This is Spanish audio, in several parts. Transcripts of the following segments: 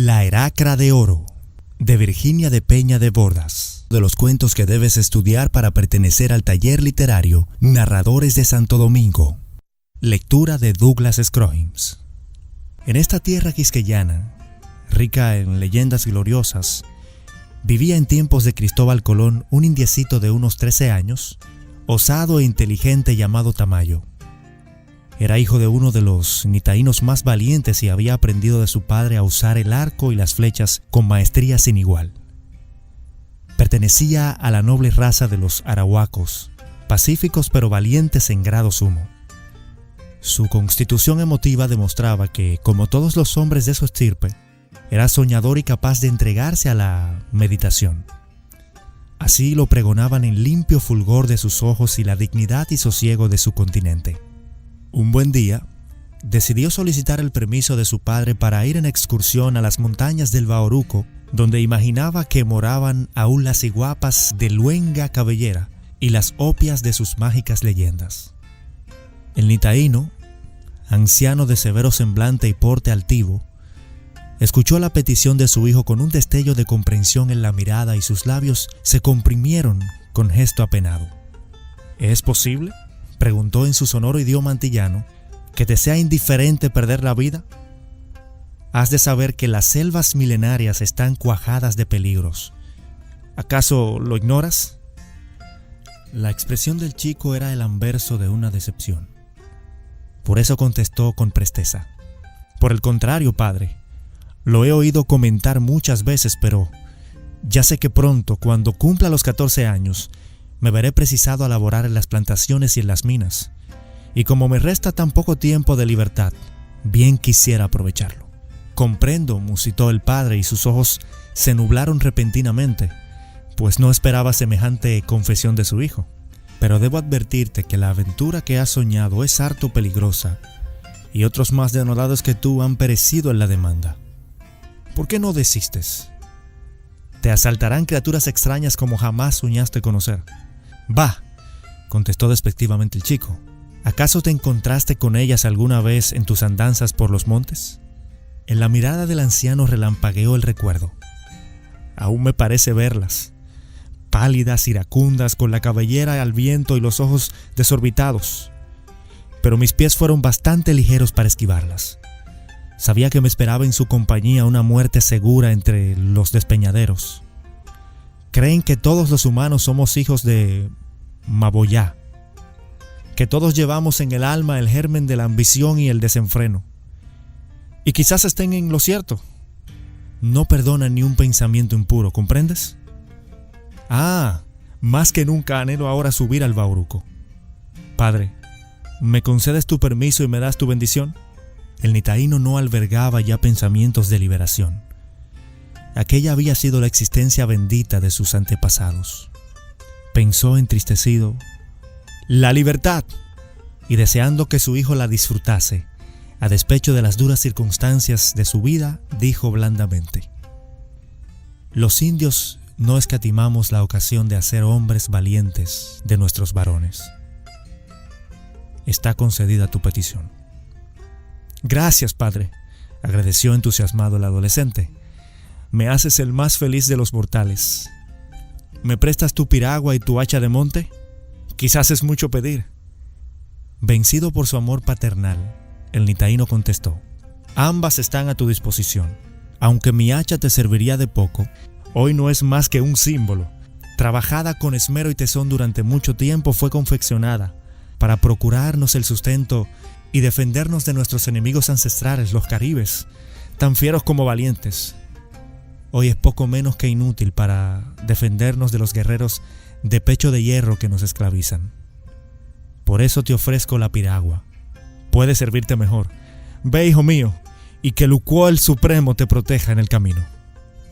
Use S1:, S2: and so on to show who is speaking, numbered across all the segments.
S1: La Heracra de Oro, de Virginia de Peña de Bordas, de los cuentos que debes estudiar para pertenecer al taller literario Narradores de Santo Domingo. Lectura de Douglas Scroggins. En esta tierra quisqueyana, rica en leyendas gloriosas, vivía en tiempos de Cristóbal Colón un indiecito de unos 13 años, osado e inteligente llamado Tamayo. Era hijo de uno de los nitaínos más valientes y había aprendido de su padre a usar el arco y las flechas con maestría sin igual. Pertenecía a la noble raza de los arahuacos, pacíficos pero valientes en grado sumo. Su constitución emotiva demostraba que, como todos los hombres de su estirpe, era soñador y capaz de entregarse a la meditación. Así lo pregonaban el limpio fulgor de sus ojos y la dignidad y sosiego de su continente. Un buen día, decidió solicitar el permiso de su padre para ir en excursión a las montañas del Bauruco, donde imaginaba que moraban aún las iguapas de luenga cabellera y las opias de sus mágicas leyendas. El nitaíno, anciano de severo semblante y porte altivo, escuchó la petición de su hijo con un destello de comprensión en la mirada y sus labios se comprimieron con gesto apenado. ¿Es posible?, preguntó en su sonoro idioma antillano, ¿que te sea indiferente perder la vida? Has de saber que las selvas milenarias están cuajadas de peligros. ¿Acaso lo ignoras? La expresión del chico era el anverso de una decepción. Por eso contestó con presteza: por el contrario, padre, lo he oído comentar muchas veces, pero ya sé que pronto, cuando cumpla los 14 años, me veré precisado a laborar en las plantaciones y en las minas, y como me resta tan poco tiempo de libertad, bien quisiera aprovecharlo. Comprendo, musitó el padre, y sus ojos se nublaron repentinamente, pues no esperaba semejante confesión de su hijo. Pero debo advertirte que la aventura que has soñado es harto peligrosa, y otros más denodados que tú han perecido en la demanda. ¿Por qué no desistes? Te asaltarán criaturas extrañas como jamás soñaste conocer. Bah, contestó despectivamente el chico. ¿Acaso te encontraste con ellas alguna vez en tus andanzas por los montes? En la mirada del anciano relampagueó el recuerdo. Aún me parece verlas, pálidas, iracundas, con la cabellera al viento y los ojos desorbitados. Pero mis pies fueron bastante ligeros para esquivarlas. Sabía que me esperaba en su compañía una muerte segura entre los despeñaderos. Creen que todos los humanos somos hijos de Maboyá, que todos llevamos en el alma el germen de la ambición y el desenfreno. Y quizás estén en lo cierto. No perdonan ni un pensamiento impuro, ¿comprendes? Ah, más que nunca anhelo ahora subir al Bauruco. Padre, ¿me concedes tu permiso y me das tu bendición? El nitaíno no albergaba ya pensamientos de liberación. Aquella había sido la existencia bendita de sus antepasados. Pensó entristecido: ¡la libertad! Y deseando que su hijo la disfrutase, a despecho de las duras circunstancias de su vida, dijo blandamente: los indios no escatimamos la ocasión de hacer hombres valientes de nuestros varones. Está concedida tu petición. Gracias, padre, agradeció entusiasmado el adolescente. Me haces el más feliz de los mortales. ¿Me prestas tu piragua y tu hacha de monte? Quizás es mucho pedir. Vencido por su amor paternal, el nitaíno contestó: ambas están a tu disposición. Aunque mi hacha te serviría de poco, hoy no es más que un símbolo. Trabajada con esmero y tesón durante mucho tiempo, fue confeccionada para procurarnos el sustento y defendernos de nuestros enemigos ancestrales, los caribes, tan fieros como valientes. Hoy es poco menos que inútil para defendernos de los guerreros de pecho de hierro que nos esclavizan. Por eso te ofrezco la piragua. Puede servirte mejor. Ve, hijo mío, y que Lucuol Supremo te proteja en el camino.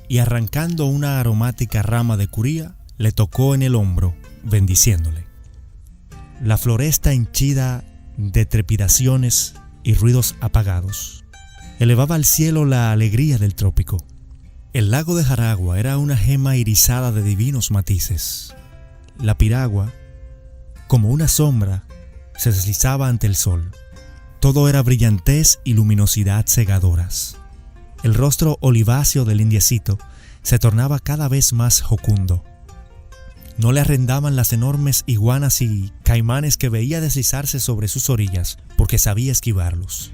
S1: Y arrancando una aromática rama de curía, le tocó en el hombro, bendiciéndole. La floresta henchida de trepidaciones y ruidos apagados elevaba al cielo la alegría del trópico. El lago de Jaragua era una gema irisada de divinos matices. La piragua, como una sombra, se deslizaba ante el sol. Todo era brillantez y luminosidad cegadoras. El rostro oliváceo del indiecito se tornaba cada vez más jocundo. No le arrendaban las enormes iguanas y caimanes que veía deslizarse sobre sus orillas porque sabía esquivarlos.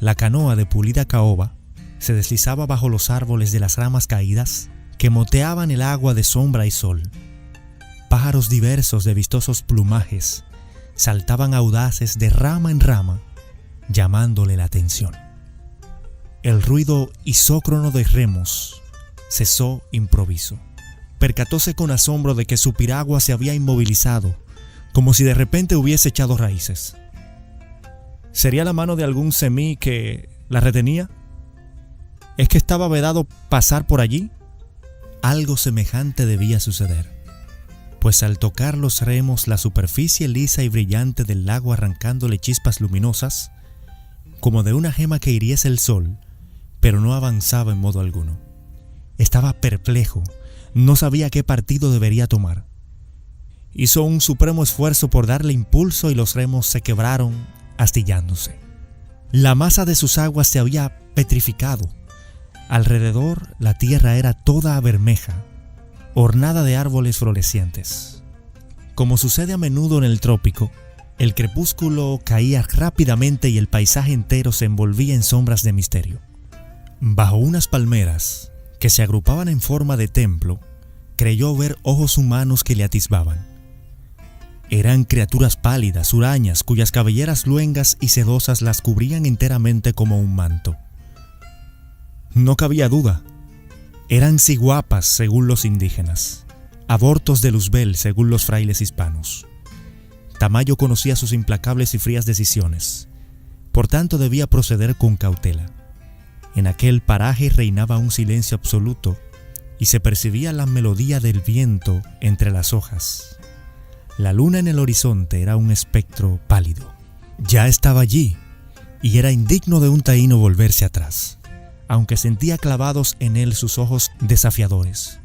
S1: La canoa de pulida caoba se deslizaba bajo los árboles de las ramas caídas que moteaban el agua de sombra y sol. Pájaros diversos de vistosos plumajes saltaban audaces de rama en rama, llamándole la atención. El ruido isócrono de remos cesó improviso. Percatóse con asombro de que su piragua se había inmovilizado, como si de repente hubiese echado raíces. ¿Sería la mano de algún semí que la retenía? ¿Es que estaba vedado pasar por allí? Algo semejante debía suceder, pues al tocar los remos la superficie lisa y brillante del lago arrancándole chispas luminosas, como de una gema que hiriese el sol, pero no avanzaba en modo alguno. Estaba perplejo, no sabía qué partido debería tomar. Hizo un supremo esfuerzo por darle impulso y los remos se quebraron, astillándose. La masa de sus aguas se había petrificado. Alrededor la tierra era toda bermeja, ornada de árboles florecientes. Como sucede a menudo en el trópico, el crepúsculo caía rápidamente y el paisaje entero se envolvía en sombras de misterio. Bajo unas palmeras que se agrupaban en forma de templo, creyó ver ojos humanos que le atisbaban. Eran criaturas pálidas, hurañas, cuyas cabelleras luengas y sedosas las cubrían enteramente como un manto. No cabía duda. Eran ciguapas según los indígenas, abortos de Luzbel según los frailes hispanos. Tamayo conocía sus implacables y frías decisiones, por tanto debía proceder con cautela. En aquel paraje reinaba un silencio absoluto y se percibía la melodía del viento entre las hojas. La luna en el horizonte era un espectro pálido. Ya estaba allí y era indigno de un taíno volverse atrás, aunque sentía clavados en él sus ojos desafiadores.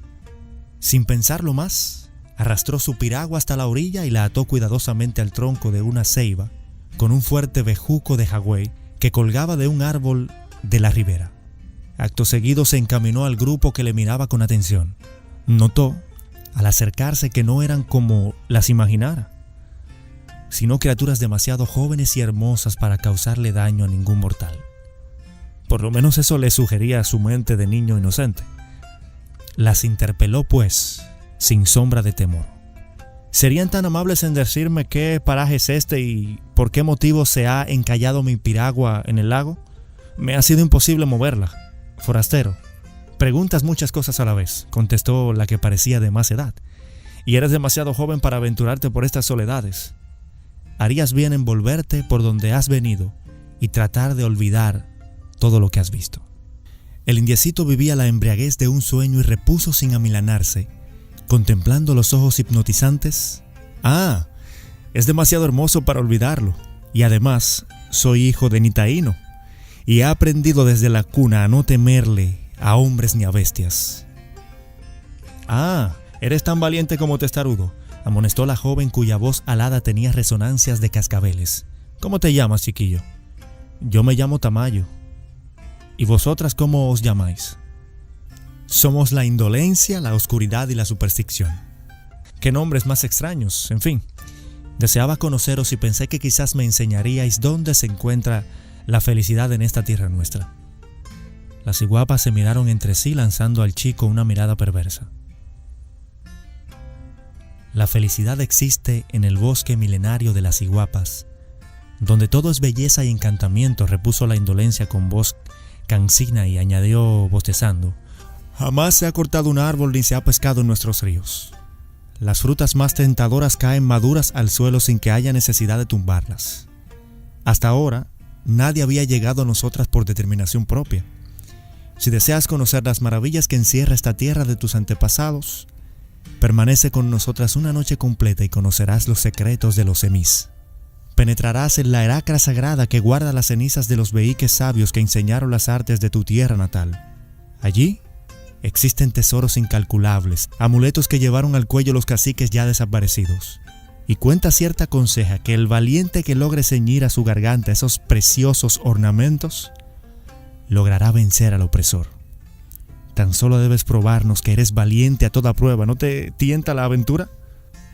S1: Sin pensarlo más, arrastró su piragua hasta la orilla y la ató cuidadosamente al tronco de una ceiba con un fuerte bejuco de jagüey que colgaba de un árbol de la ribera. Acto seguido se encaminó al grupo que le miraba con atención. Notó, al acercarse, que no eran como las imaginara, sino criaturas demasiado jóvenes y hermosas para causarle daño a ningún mortal. Por lo menos eso le sugería a su mente de niño inocente. Las interpeló, pues, sin sombra de temor. ¿Serían tan amables en decirme qué paraje es este y por qué motivo se ha encallado mi piragua en el lago? Me ha sido imposible moverla. Forastero, preguntas muchas cosas a la vez, contestó la que parecía de más edad, y eres demasiado joven para aventurarte por estas soledades. Harías bien en volverte por donde has venido y tratar de olvidar todo lo que has visto. El indiecito vivía la embriaguez de un sueño y repuso sin amilanarse, contemplando los ojos hipnotizantes. Ah, es demasiado hermoso para olvidarlo, y además soy hijo de Nitaíno, y he aprendido desde la cuna a no temerle a hombres ni a bestias. Ah, eres tan valiente como testarudo, amonestó la joven cuya voz alada tenía resonancias de cascabeles. ¿Cómo te llamas, chiquillo? Yo me llamo Tamayo. ¿Y vosotras cómo os llamáis? Somos la indolencia, la oscuridad y la superstición. ¿Qué nombres más extraños? En fin, deseaba conoceros y pensé que quizás me enseñaríais dónde se encuentra la felicidad en esta tierra nuestra. Las ciguapas se miraron entre sí lanzando al chico una mirada perversa. La felicidad existe en el bosque milenario de las ciguapas, donde todo es belleza y encantamiento, repuso la indolencia con voz cansina y añadió bostezando. Jamás se ha cortado un árbol ni se ha pescado en nuestros ríos. Las frutas más tentadoras caen maduras al suelo sin que haya necesidad de tumbarlas. Hasta ahora, nadie había llegado a nosotras por determinación propia. Si deseas conocer las maravillas que encierra esta tierra de tus antepasados, permanece con nosotras una noche completa y conocerás los secretos de los semís. Penetrarás en la heracra sagrada que guarda las cenizas de los veíques sabios que enseñaron las artes de tu tierra natal. Allí existen tesoros incalculables, amuletos que llevaron al cuello los caciques ya desaparecidos. Y cuenta cierta conseja que el valiente que logre ceñir a su garganta esos preciosos ornamentos logrará vencer al opresor. Tan solo debes probarnos que eres valiente a toda prueba. ¿No te tienta la aventura?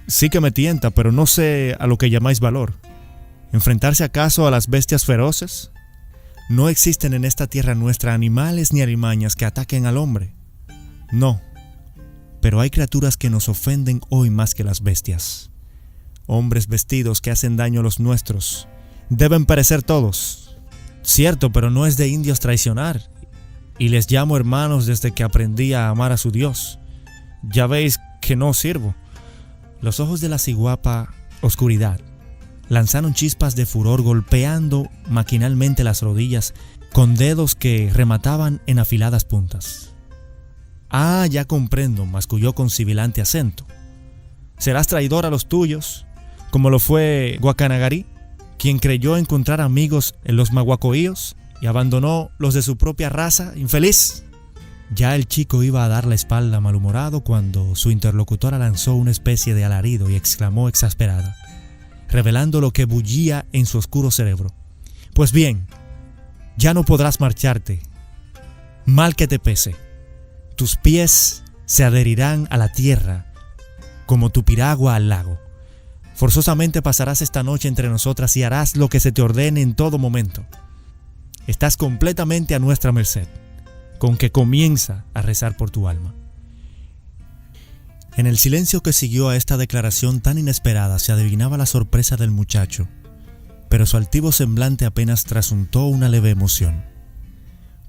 S1: Sí que me tienta, pero no sé a lo que llamáis valor. ¿Enfrentarse acaso a las bestias feroces? No existen en esta tierra nuestra animales ni alimañas que ataquen al hombre. No, pero hay criaturas que nos ofenden hoy más que las bestias. Hombres vestidos que hacen daño a los nuestros. Deben perecer todos. Cierto, pero no es de indios traicionar. Y les llamo hermanos desde que aprendí a amar a su Dios. Ya veis que no sirvo. Los ojos de la ciguapa, oscuridad, lanzaron chispas de furor golpeando maquinalmente las rodillas con dedos que remataban en afiladas puntas. Ah, ya comprendo, masculló con sibilante acento. Serás traidor a los tuyos, como lo fue Guacanagarí, quien creyó encontrar amigos en los maguacoíos y abandonó los de su propia raza, infeliz. Ya el chico iba a dar la espalda malhumorado cuando su interlocutora lanzó una especie de alarido y exclamó exasperada, revelando lo que bullía en su oscuro cerebro. Pues bien, ya no podrás marcharte. Mal que te pese. Tus pies se adherirán a la tierra como tu piragua al lago. Forzosamente pasarás esta noche entre nosotras y harás lo que se te ordene en todo momento. Estás completamente a nuestra merced, con que comienza a rezar por tu alma. En el silencio que siguió a esta declaración tan inesperada se adivinaba la sorpresa del muchacho, pero su altivo semblante apenas trasuntó una leve emoción.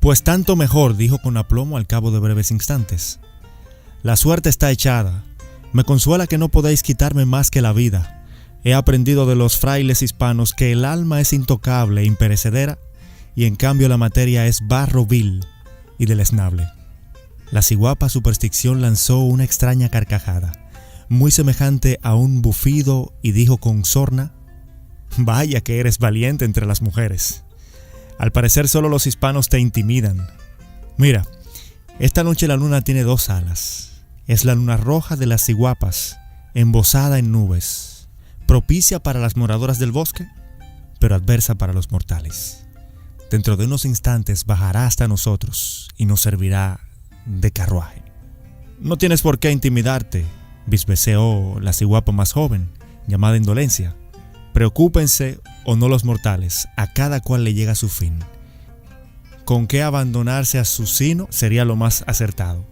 S1: Pues tanto mejor, dijo con aplomo al cabo de breves instantes. La suerte está echada. Me consuela que no podéis quitarme más que la vida. He aprendido de los frailes hispanos que el alma es intocable e imperecedera, y en cambio la materia es barro vil y deleznable. La ciguapa superstición lanzó una extraña carcajada, muy semejante a un bufido, y dijo con sorna: Vaya que eres valiente entre las mujeres. Al parecer solo los hispanos te intimidan. Mira, esta noche la luna tiene 2 alas. Es la luna roja de las ciguapas, embosada en nubes, propicia para las moradoras del bosque, pero adversa para los mortales. Dentro de unos instantes bajará hasta nosotros y nos servirá de carruaje. No tienes por qué intimidarte, bisbeceó la ciguapa más joven, llamada Indolencia. Preocúpense o no los mortales, a cada cual le llega su fin. Con qué abandonarse a su sino sería lo más acertado.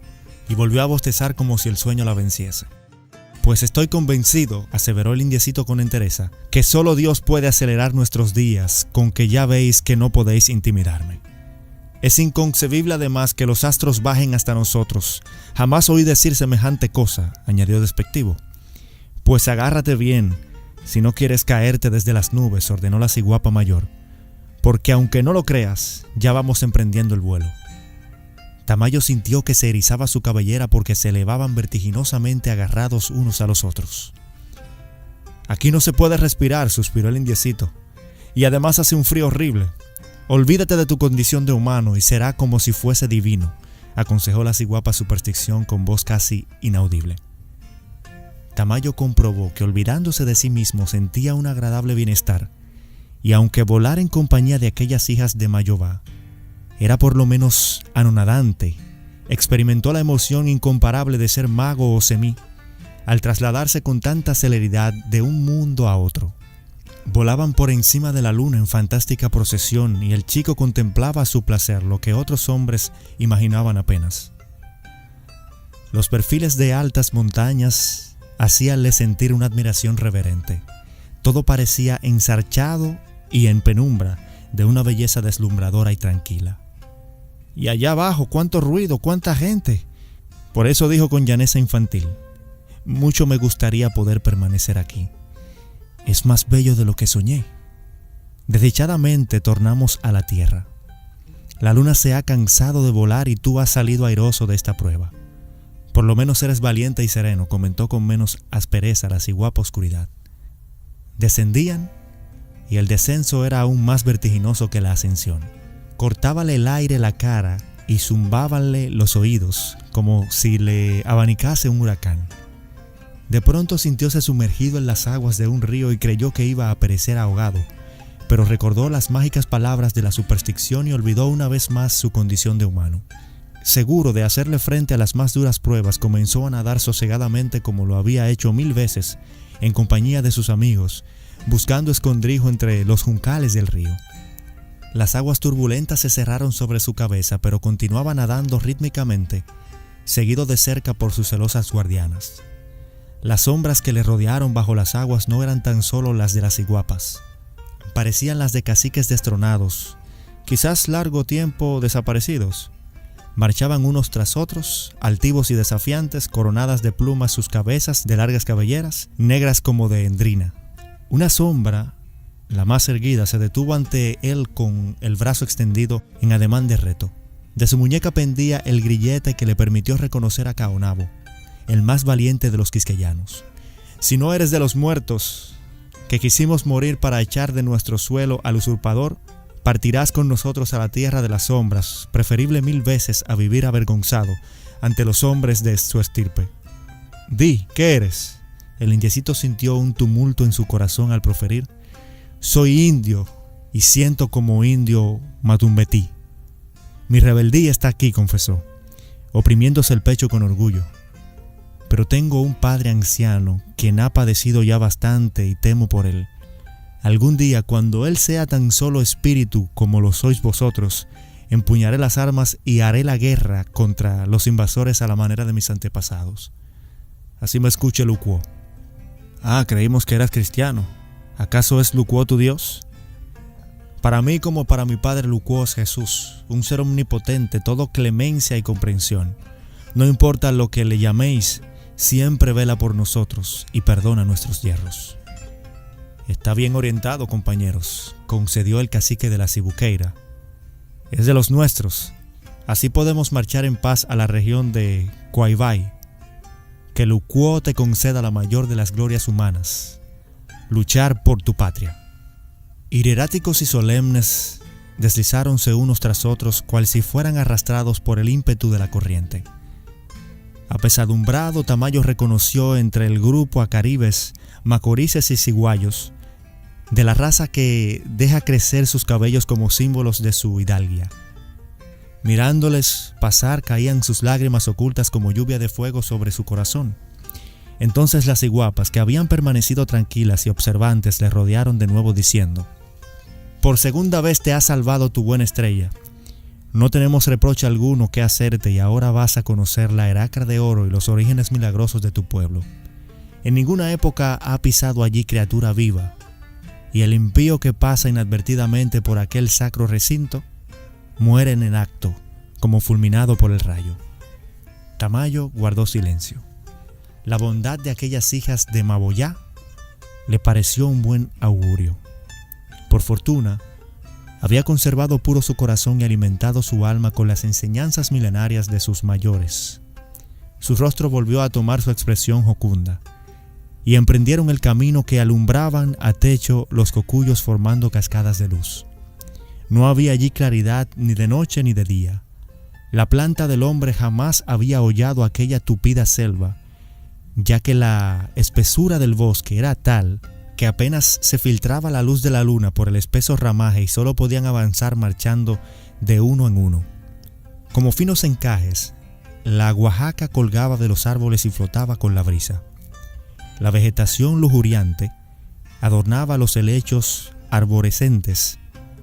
S1: Y volvió a bostezar como si el sueño la venciese. Pues estoy convencido, aseveró el indiecito con entereza, que solo Dios puede acelerar nuestros días, con que ya veis que no podéis intimidarme. Es inconcebible además que los astros bajen hasta nosotros. Jamás oí decir semejante cosa, añadió despectivo. Pues agárrate bien, si no quieres caerte desde las nubes, ordenó la ciguapa mayor, porque aunque no lo creas, ya vamos emprendiendo el vuelo. Tamayo sintió que se erizaba su cabellera porque se elevaban vertiginosamente agarrados unos a los otros. Aquí no se puede respirar, suspiró el indiecito, y además hace un frío horrible. Olvídate de tu condición de humano y será como si fuese divino, aconsejó la ciguapa superstición con voz casi inaudible. Tamayo comprobó que olvidándose de sí mismo sentía un agradable bienestar, y aunque volar en compañía de aquellas hijas de Mayová era por lo menos anonadante, experimentó la emoción incomparable de ser mago o semí, al trasladarse con tanta celeridad de un mundo a otro. Volaban por encima de la luna en fantástica procesión y el chico contemplaba a su placer lo que otros hombres imaginaban apenas. Los perfiles de altas montañas hacíanle sentir una admiración reverente. Todo parecía ensarchado y en penumbra de una belleza deslumbradora y tranquila. Y allá abajo, cuánto ruido, cuánta gente. Por eso dijo con llaneza infantil: mucho me gustaría poder permanecer aquí. Es más bello de lo que soñé. Desdichadamente tornamos a la tierra. La luna se ha cansado de volar y tú has salido airoso de esta prueba. Por lo menos eres valiente y sereno, comentó con menos aspereza la ciguapa oscuridad. Descendían y el descenso era aún más vertiginoso que la ascensión. Cortábale el aire la cara y zumbábanle los oídos como si le abanicase un huracán. De pronto sintióse sumergido en las aguas de un río y creyó que iba a perecer ahogado, pero recordó las mágicas palabras de la superstición y olvidó una vez más su condición de humano. Seguro de hacerle frente a las más duras pruebas, comenzó a nadar sosegadamente como lo había hecho 1000 veces, en compañía de sus amigos, buscando escondrijo entre los juncales del río. Las aguas turbulentas se cerraron sobre su cabeza, pero continuaba nadando rítmicamente, seguido de cerca por sus celosas guardianas. Las sombras que le rodearon bajo las aguas no eran tan solo las de las ciguapas. Parecían las de caciques destronados, quizás largo tiempo desaparecidos. Marchaban unos tras otros, altivos y desafiantes, coronadas de plumas sus cabezas de largas cabelleras, negras como de endrina. Una sombra, la más erguida, se detuvo ante él con el brazo extendido en ademán de reto. De su muñeca pendía el grillete que le permitió reconocer a Caonabo, el más valiente de los quisqueyanos. Si no eres de los muertos, que quisimos morir para echar de nuestro suelo al usurpador, partirás con nosotros a la tierra de las sombras, preferible 1000 veces a vivir avergonzado ante los hombres de su estirpe. Di, ¿qué eres? El indiecito sintió un tumulto en su corazón al proferir: soy indio y siento como indio Matumbetí. Mi rebeldía está aquí, confesó, oprimiéndose el pecho con orgullo. Pero tengo un padre anciano, quien ha padecido ya bastante y temo por él. Algún día, cuando él sea tan solo espíritu como lo sois vosotros, empuñaré las armas y haré la guerra contra los invasores a la manera de mis antepasados. Así me escuche Lucuo. Ah, creímos que eras cristiano. ¿Acaso es Lucuo tu Dios? Para mí, como para mi padre, Lucuo es Jesús, un ser omnipotente, todo clemencia y comprensión. No importa lo que le llaméis, siempre vela por nosotros y perdona nuestros yerros. Está bien orientado, compañeros, concedió el cacique de la Cibuqueira. Es de los nuestros. Así podemos marchar en paz a la región de Coaibay. Que Lucuo te conceda la mayor de las glorias humanas: luchar por tu patria. Hieráticos y solemnes deslizáronse unos tras otros, cual si fueran arrastrados por el ímpetu de la corriente. Apesadumbrado, Tamayo reconoció entre el grupo a caribes, macorices y ciguayos, de la raza que deja crecer sus cabellos como símbolos de su hidalguía. Mirándoles pasar, caían sus lágrimas ocultas como lluvia de fuego sobre su corazón. Entonces las ciguapas, que habían permanecido tranquilas y observantes, le rodearon de nuevo diciendo: por segunda vez te ha salvado tu buena estrella. No tenemos reproche alguno que hacerte y ahora vas a conocer la Heracra de oro y los orígenes milagrosos de tu pueblo. En ninguna época ha pisado allí criatura viva, y el impío que pasa inadvertidamente por aquel sacro recinto muere en el acto, como fulminado por el rayo. Tamayo guardó silencio. La bondad de aquellas hijas de Maboyá le pareció un buen augurio. Por fortuna, había conservado puro su corazón y alimentado su alma con las enseñanzas milenarias de sus mayores. Su rostro volvió a tomar su expresión jocunda, y emprendieron el camino que alumbraban a techo los cocuyos formando cascadas de luz. No había allí claridad ni de noche ni de día. La planta del hombre jamás había hollado aquella tupida selva, ya que la espesura del bosque era tal que apenas se filtraba la luz de la luna por el espeso ramaje y solo podían avanzar marchando de uno en uno. Como finos encajes, la guajaca colgaba de los árboles y flotaba con la brisa. La vegetación lujuriante adornaba los helechos arborescentes.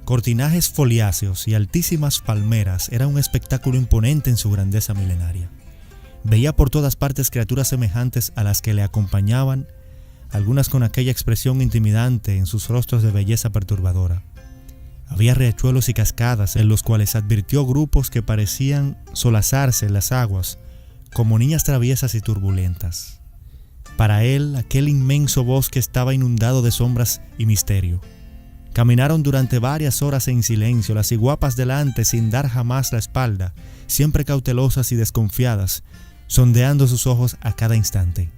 S1: Cortinajes foliáceos y altísimas palmeras eran un espectáculo imponente en su grandeza milenaria. Veía por todas partes criaturas semejantes a las que le acompañaban, algunas con aquella expresión intimidante en sus rostros de belleza perturbadora. Había riachuelos y cascadas en los cuales advirtió grupos que parecían solazarse en las aguas, como niñas traviesas y turbulentas. Para él, aquel inmenso bosque estaba inundado de sombras y misterio. Caminaron durante varias horas en silencio, las ciguapas delante sin dar jamás la espalda, siempre cautelosas y desconfiadas, sondeando sus ojos a cada instante.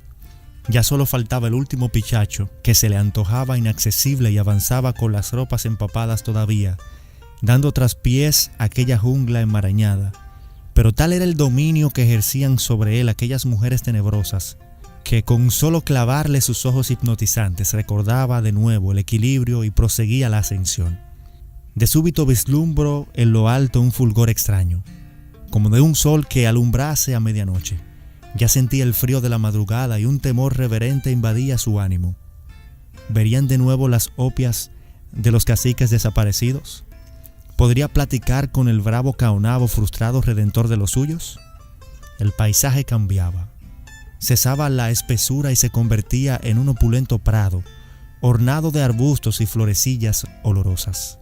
S1: Ya solo faltaba el último pichacho, que se le antojaba inaccesible y avanzaba con las ropas empapadas todavía, dando traspiés a aquella jungla enmarañada. Pero tal era el dominio que ejercían sobre él aquellas mujeres tenebrosas, que con solo clavarle sus ojos hipnotizantes recordaba de nuevo el equilibrio y proseguía la ascensión. De súbito vislumbro en lo alto un fulgor extraño, como de un sol que alumbrase a medianoche. Ya sentía el frío de la madrugada y un temor reverente invadía su ánimo. ¿Verían de nuevo las opias de los caciques desaparecidos? ¿Podría platicar con el bravo Caonabo frustrado redentor de los suyos? El paisaje cambiaba. Cesaba la espesura y se convertía en un opulento prado, ornado de arbustos y florecillas olorosas.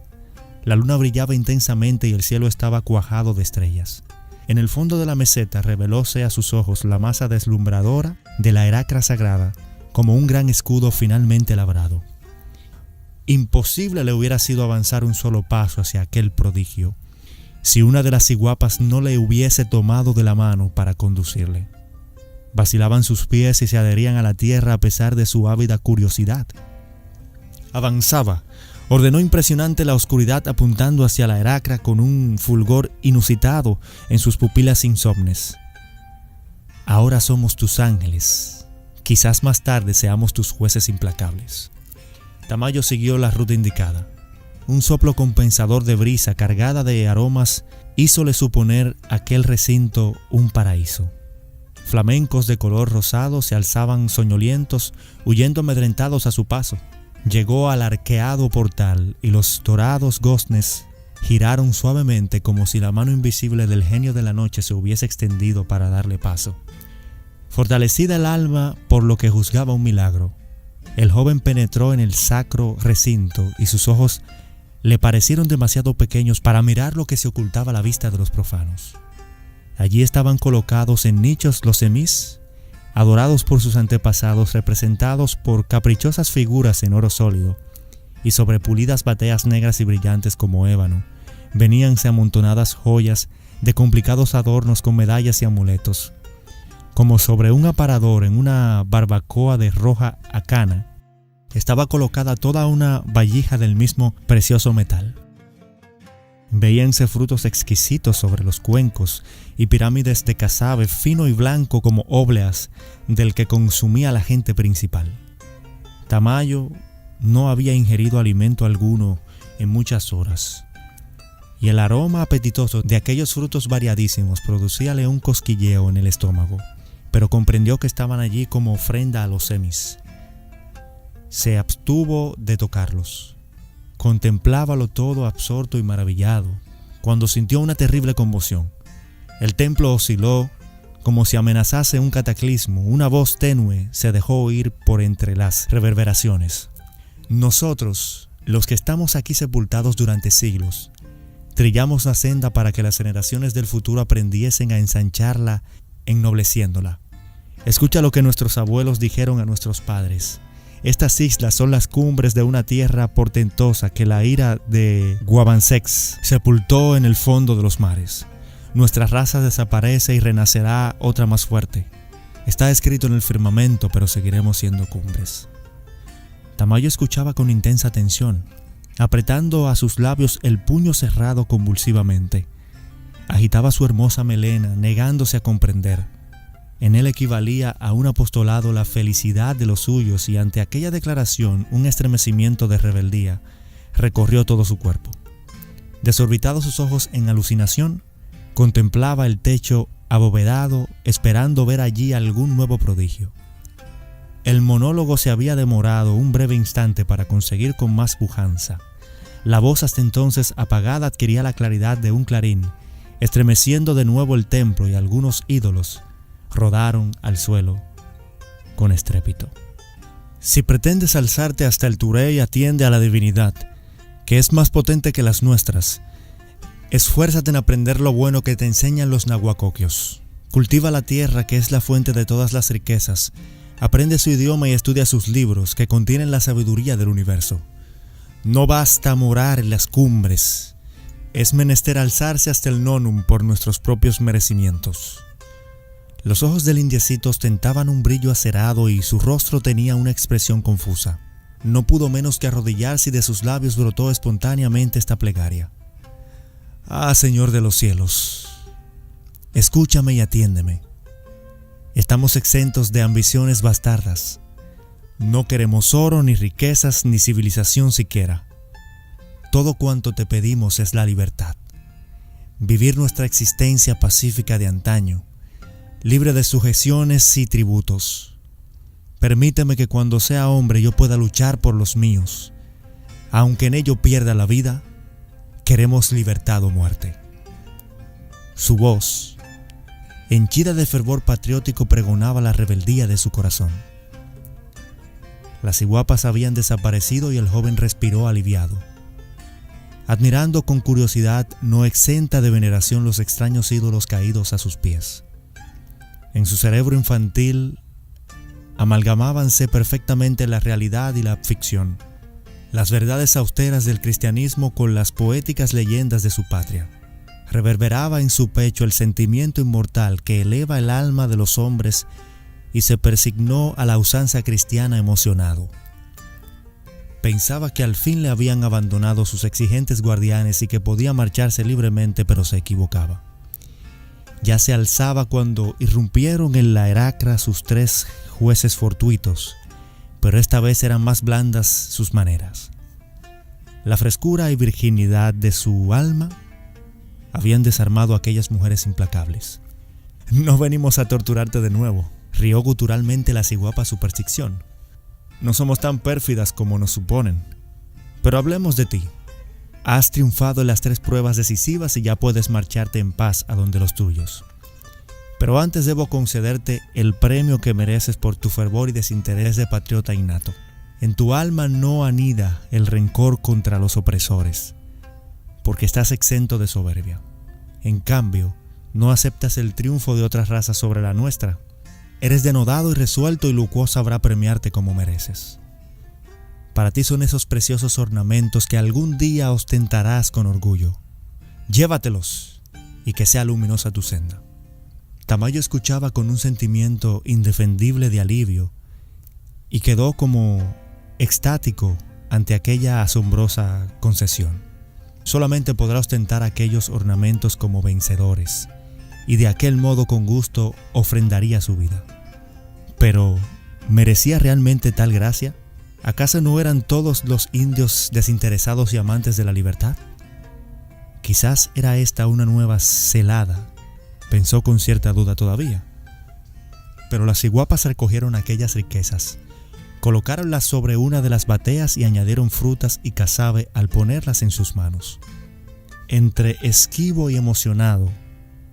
S1: La luna brillaba intensamente y el cielo estaba cuajado de estrellas. En el fondo de la meseta revelóse a sus ojos la masa deslumbradora de la Heracra sagrada, como un gran escudo finalmente labrado. Imposible le hubiera sido avanzar un solo paso hacia aquel prodigio, si una de las ciguapas no le hubiese tomado de la mano para conducirle. Vacilaban sus pies y se adherían a la tierra a pesar de su ávida curiosidad. Avanzaba. Ordenó impresionante la oscuridad apuntando hacia la Heracra con un fulgor inusitado en sus pupilas insomnes. Ahora somos tus ángeles. Quizás más tarde seamos tus jueces implacables. Tamayo siguió la ruta indicada. Un soplo compensador de brisa cargada de aromas hízole suponer aquel recinto un paraíso. Flamencos de color rosado se alzaban soñolientos, huyendo amedrentados a su paso. Llegó al arqueado portal y los dorados goznes giraron suavemente como si la mano invisible del genio de la noche se hubiese extendido para darle paso. Fortalecida el alma por lo que juzgaba un milagro, el joven penetró en el sacro recinto y sus ojos le parecieron demasiado pequeños para mirar lo que se ocultaba a la vista de los profanos. Allí estaban colocados en nichos los semís, adorados por sus antepasados, representados por caprichosas figuras en oro sólido, y sobre pulidas bateas negras y brillantes como ébano, veníanse amontonadas joyas de complicados adornos con medallas y amuletos. Como sobre un aparador en una barbacoa de roja acana, estaba colocada toda una vasija del mismo precioso metal. Veíanse frutos exquisitos sobre los cuencos y pirámides de casabe fino y blanco como óbleas del que consumía la gente principal. Tamayo no había ingerido alimento alguno en muchas horas, y el aroma apetitoso de aquellos frutos variadísimos producíale un cosquilleo en el estómago, pero comprendió que estaban allí como ofrenda a los semis. Se abstuvo de tocarlos. Contemplábalo todo absorto y maravillado, cuando sintió una terrible conmoción. El templo osciló como si amenazase un cataclismo. Una voz tenue se dejó oír por entre las reverberaciones. Nosotros, los que estamos aquí sepultados durante siglos, trillamos la senda para que las generaciones del futuro aprendiesen a ensancharla, ennobleciéndola. Escucha lo que nuestros abuelos dijeron a nuestros padres. Estas islas son las cumbres de una tierra portentosa que la ira de Guabansex sepultó en el fondo de los mares. Nuestra raza desaparece y renacerá otra más fuerte. Está escrito en el firmamento, pero seguiremos siendo cumbres. Tamayo escuchaba con intensa atención, apretando a sus labios el puño cerrado convulsivamente. Agitaba su hermosa melena, negándose a comprender. En él equivalía a un apostolado la felicidad de los suyos, y ante aquella declaración un estremecimiento de rebeldía recorrió todo su cuerpo. Desorbitados sus ojos en alucinación, contemplaba el techo abovedado, esperando ver allí algún nuevo prodigio. El monólogo se había demorado un breve instante para conseguir con más pujanza. La voz hasta entonces apagada adquiría la claridad de un clarín, estremeciendo de nuevo el templo, y algunos ídolos rodaron al suelo con estrépito. Si pretendes alzarte hasta el Turey, atiende a la divinidad, que es más potente que las nuestras. Esfuérzate en aprender lo bueno que te enseñan los nahuacoquios. Cultiva la tierra, que es la fuente de todas las riquezas. Aprende su idioma y estudia sus libros, que contienen la sabiduría del universo. No basta morar en las cumbres. Es menester alzarse hasta el nonum por nuestros propios merecimientos. Los ojos del indiecito ostentaban un brillo acerado y su rostro tenía una expresión confusa. No pudo menos que arrodillarse, y de sus labios brotó espontáneamente esta plegaria. Ah, Señor de los cielos, escúchame y atiéndeme. Estamos exentos de ambiciones bastardas. No queremos oro, ni riquezas, ni civilización siquiera. Todo cuanto te pedimos es la libertad. Vivir nuestra existencia pacífica de antaño, libre de sujeciones y tributos. Permíteme que cuando sea hombre yo pueda luchar por los míos. Aunque en ello pierda la vida, queremos libertad o muerte. Su voz, henchida de fervor patriótico, pregonaba la rebeldía de su corazón. Las ciguapas habían desaparecido y el joven respiró aliviado, admirando con curiosidad no exenta de veneración los extraños ídolos caídos a sus pies. En su cerebro infantil amalgamábanse perfectamente la realidad y la ficción, las verdades austeras del cristianismo con las poéticas leyendas de su patria. Reverberaba en su pecho el sentimiento inmortal que eleva el alma de los hombres y se persignó a la usanza cristiana emocionado. Pensaba que al fin le habían abandonado sus exigentes guardianes y que podía marcharse libremente, pero se equivocaba. Ya se alzaba cuando irrumpieron en la Heracra sus 3 jueces fortuitos, pero esta vez eran más blandas sus maneras. La frescura y virginidad de su alma habían desarmado a aquellas mujeres implacables. «No venimos a torturarte de nuevo», rió guturalmente la ciguapa superstición. «No somos tan pérfidas como nos suponen. Pero hablemos de ti. Has triunfado en las 3 pruebas decisivas y ya puedes marcharte en paz a donde los tuyos. Pero antes debo concederte el premio que mereces por tu fervor y desinterés de patriota innato. En tu alma no anida el rencor contra los opresores, porque estás exento de soberbia. En cambio, no aceptas el triunfo de otras razas sobre la nuestra. Eres denodado y resuelto, y Lucuo sabrá premiarte como mereces. Para ti son esos preciosos ornamentos que algún día ostentarás con orgullo. Llévatelos y que sea luminosa tu senda». Tamayo escuchaba con un sentimiento indefendible de alivio y quedó como extático ante aquella asombrosa concesión. Solamente podrá ostentar aquellos ornamentos como vencedores, y de aquel modo con gusto ofrendaría su vida. Pero, ¿merecía realmente tal gracia? ¿Acaso no eran todos los indios desinteresados y amantes de la libertad? Quizás era esta una nueva celada, pensó con cierta duda todavía. Pero las ciguapas recogieron aquellas riquezas, colocáronlas sobre una de las bateas y añadieron frutas y casabe al ponerlas en sus manos. Entre esquivo y emocionado,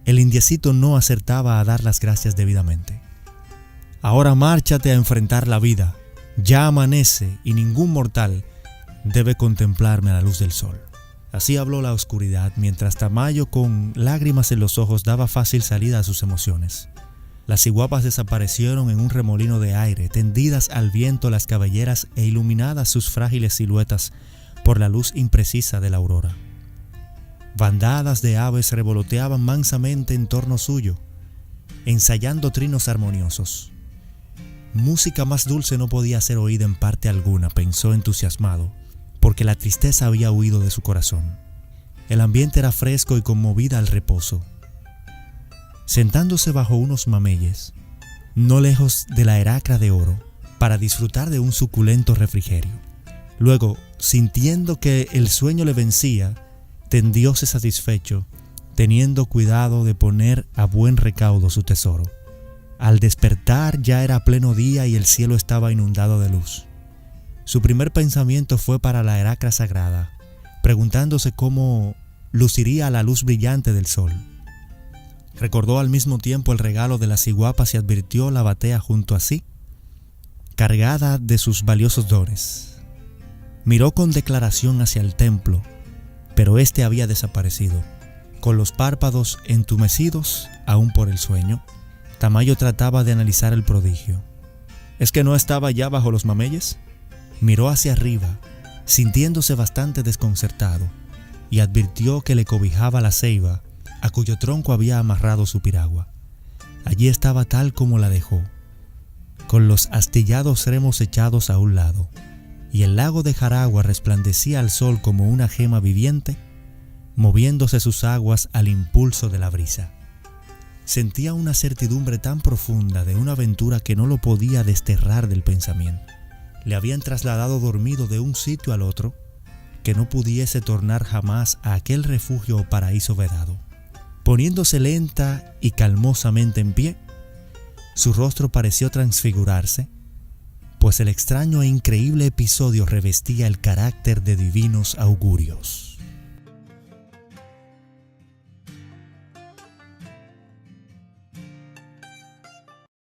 S1: el indiecito no acertaba a dar las gracias debidamente. «Ahora márchate a enfrentar la vida. Ya amanece y ningún mortal debe contemplarme a la luz del sol». Así habló la oscuridad, mientras Tamayo, con lágrimas en los ojos, daba fácil salida a sus emociones. Las ciguapas desaparecieron en un remolino de aire, tendidas al viento las cabelleras e iluminadas sus frágiles siluetas por la luz imprecisa de la aurora. Bandadas de aves revoloteaban mansamente en torno suyo, ensayando trinos armoniosos. Música más dulce no podía ser oída en parte alguna, pensó entusiasmado, porque la tristeza había huido de su corazón. El ambiente era fresco y conmovida al reposo. Sentándose bajo unos mameyes, no lejos de la Heracra de oro, para disfrutar de un suculento refrigerio. Luego, sintiendo que el sueño le vencía, tendióse satisfecho, teniendo cuidado de poner a buen recaudo su tesoro. Al despertar ya era pleno día y el cielo estaba inundado de luz. Su primer pensamiento fue para la Heracra sagrada, preguntándose cómo luciría la luz brillante del sol. Recordó al mismo tiempo el regalo de las ciguapas y advirtió la batea junto a sí, cargada de sus valiosos dores. Miró con declaración hacia el templo, pero éste había desaparecido. Con los párpados entumecidos, aún por el sueño, Tamayo trataba de analizar el prodigio. ¿Es que no estaba ya bajo los mameyes? Miró hacia arriba, sintiéndose bastante desconcertado, y advirtió que le cobijaba la ceiba, a cuyo tronco había amarrado su piragua. Allí estaba tal como la dejó, con los astillados remos echados a un lado, y el lago de Jaragua resplandecía al sol como una gema viviente, moviéndose sus aguas al impulso de la brisa. sentía una certidumbre tan profunda de una aventura que no lo podía desterrar del pensamiento. Le habían trasladado dormido de un sitio al otro, que no pudiese tornar jamás a aquel refugio o paraíso vedado. Poniéndose lenta y calmosamente en pie, su rostro pareció transfigurarse, pues el extraño e increíble episodio revestía el carácter de divinos augurios.